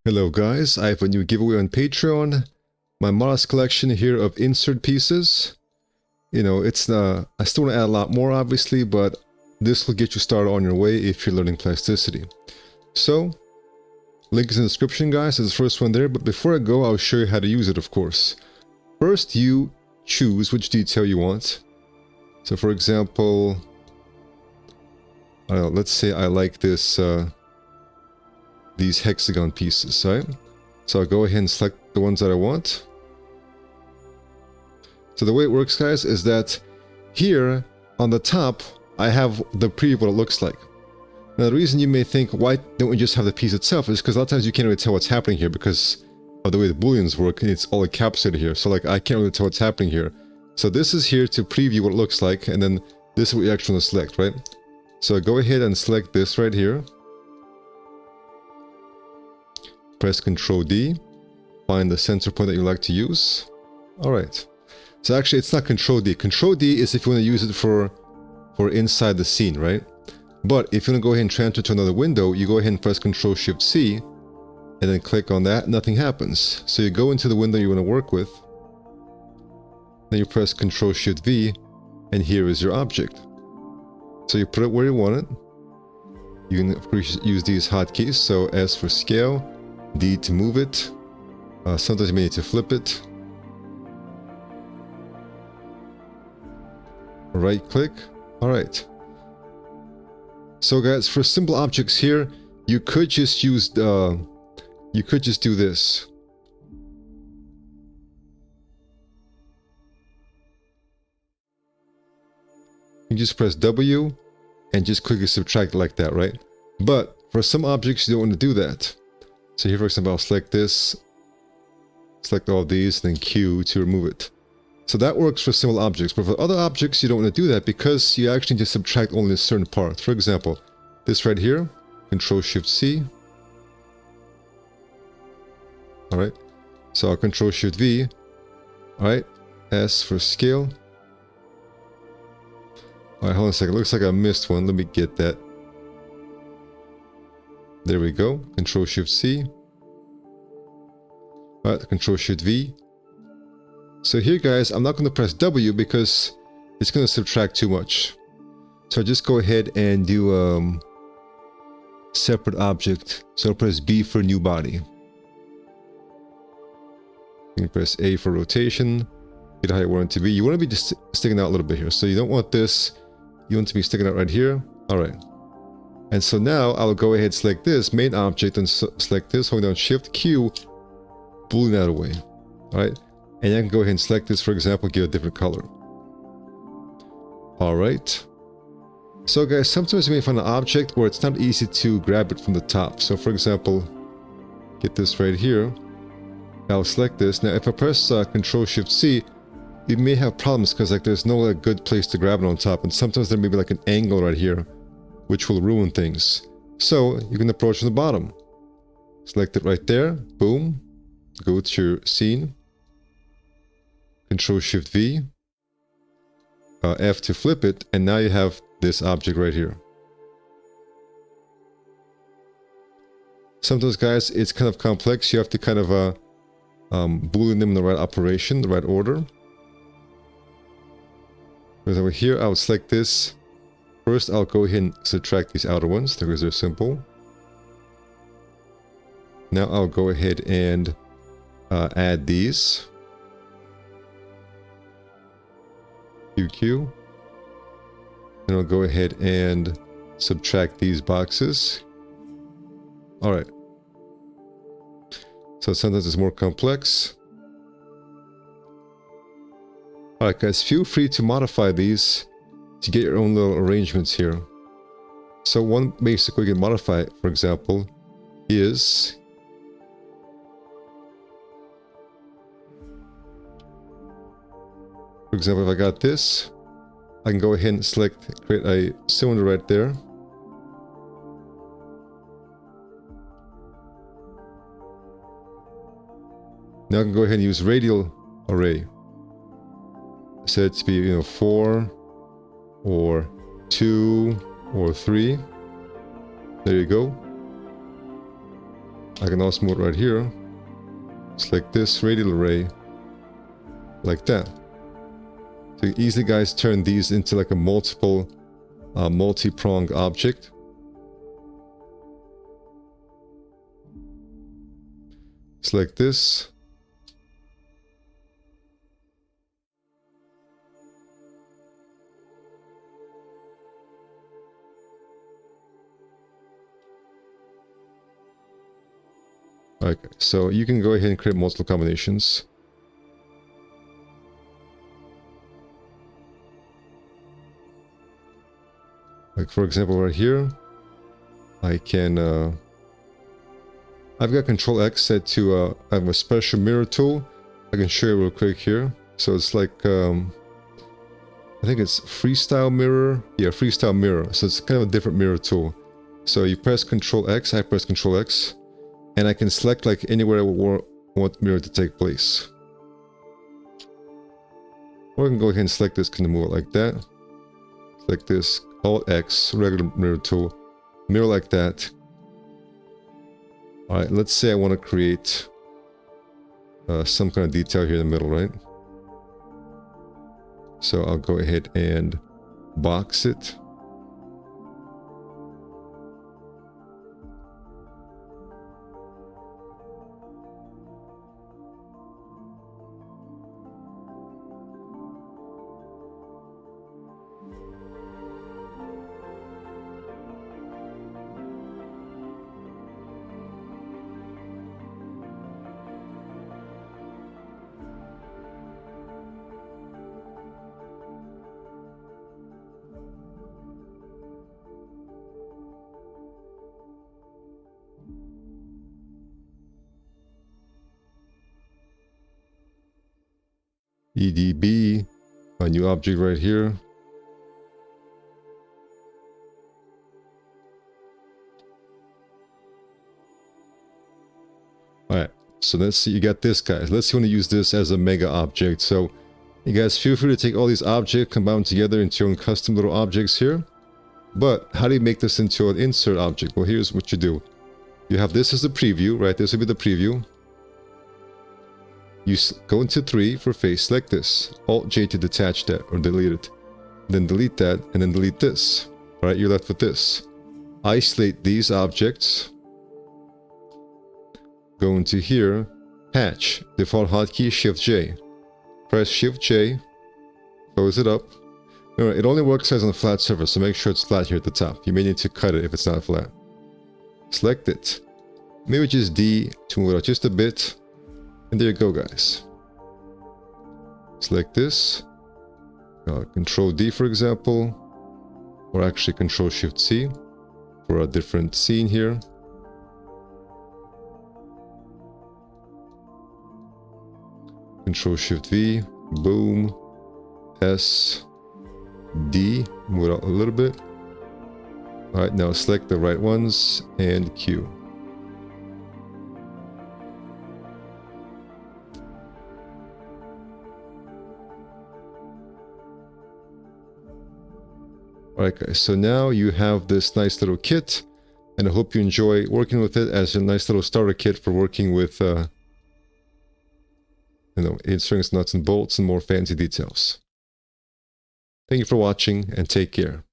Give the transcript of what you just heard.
Hello guys, I have a new giveaway on Patreon. My modest collection here of insert pieces. You know, I still want to add a lot more obviously, but this will get you started on your way if you're learning plasticity. So, link is in the description guys, there's the first one there, but before I go, I'll show you how to use it of course. First, you choose which detail you want. So for example, let's say I like this, these hexagon pieces, right? So I'll go ahead and select the ones that I want. So the way it works, guys, is that here on the top, I have the preview of what it looks like. Now the reason you may think, why don't we just have the piece itself, is because a lot of times you can't really tell what's happening here because of the way the Booleans work. It's all encapsulated here. So like, I can't really tell what's happening here. So this is here to preview what it looks like, and then this is what you actually want to select, right? So go ahead and select this right here. Press Ctrl D, find the center point that you like to use. Alright. So actually it's not Ctrl D. Ctrl D is if you want to use it for inside the scene, right? But if you want to go ahead and transfer to another window, you go ahead and press Ctrl Shift C, and then click on that, nothing happens. So you go into the window you want to work with, then you press Ctrl Shift V, and here is your object. So you put it where you want it. You can of course use these hotkeys, so S for scale, D to move it. Sometimes you may need to flip it. Right click. Alright. So guys, for simple objects here, you could just use you could just do this. You just press W and just quickly subtract like that, right? But for some objects you don't want to do that. So here, for example, I'll select this, select all of these, then Q to remove it. So that works for simple objects, but for other objects, you don't want to do that because you actually need to subtract only a certain part. For example, this right here, Control Shift C. Alright, so I'll Control Shift V. Alright, S for scale. Alright, hold on a second, looks like I missed one, let me get that. There we go. Control Shift C. Alright, Control Shift V. So here guys, I'm not going to press W because it's going to subtract too much. So just go ahead and do separate object. So I'll press B for new body. You can press A for rotation. Get how you want it to be. You want to be just sticking out a little bit here. So you don't want this. You want to be sticking out right here. Alright. And so now I'll go ahead and select this main object and select this, holding down Shift Q, Boolean that away. Alright, and I can go ahead and select this, for example, give it a different color. Alright. So guys, sometimes you may find an object where it's not easy to grab it from the top. So for example, get this right here. I'll select this. Now if I press Control Shift C, you may have problems because like there's no like, good place to grab it on top, and sometimes there may be like an angle right here, which will ruin things. So you can approach from the bottom. Select it right there, boom, go to your scene, Control Shift V, F to flip it, and now you have this object right here. Sometimes guys, it's kind of complex, you have to kind of Boolean them in the right operation, the right order. Because over here, I would select this. First, I'll go ahead and subtract these outer ones because they're simple. Now I'll go ahead and add these. QQ. And I'll go ahead and subtract these boxes. Alright. So sometimes it's more complex. Alright guys, feel free to modify these to get your own little arrangements here. So one basic way you can modify it, for example, is for example, if I got this, I can go ahead and select, create a cylinder right there. Now I can go ahead and use radial array. Set it to be, 4 or 2 or 3. There you go. I can also move it right here. Select this radial array like that. So you easily, guys, turn these into like a multi-pronged object. Select this. Okay, so you can go ahead and create multiple combinations. Like for example, right here, I can, I've got Control X set to, I have a special mirror tool. I can show you real quick here. So it's like, I think it's freestyle mirror. Yeah, freestyle mirror. So it's kind of a different mirror tool. So you press Control X, I press Control X, and I can select like anywhere I want mirror to take place. Or I can go ahead and select this, kind of move it like that. Select this, Alt X, regular mirror tool, mirror like that. Alright, let's say I want to create some kind of detail here in the middle, right? So I'll go ahead and box it. EDB, a new object right here. Alright, so let's see, you got this, guys. Let's see when to use this as a mega object. So you guys feel free to take all these objects, combine them together into your own custom little objects here. But how do you make this into an insert object? Well, here's what you do. You have this as the preview, right? This will be the preview. You go into 3 for face, select this. Alt-J to detach that or delete it. Then delete that and then delete this. Alright, you're left with this. Isolate these objects. Go into here. Patch. Default hotkey Shift-J. Press Shift-J. Close it up. Alright, it only works as on a flat surface, so make sure it's flat here at the top. You may need to cut it if it's not flat. Select it. Maybe just D to move it out just a bit. And there you go, guys. Select this. Control D, for example. Or actually Control Shift C for a different scene here. Control Shift V. Boom. S. D. Move it out a little bit. Alright, now select the right ones and Q. Alright guys, so now you have this nice little kit, and I hope you enjoy working with it as a nice little starter kit for working with, inserting nuts and bolts and more fancy details. Thank you for watching, and take care.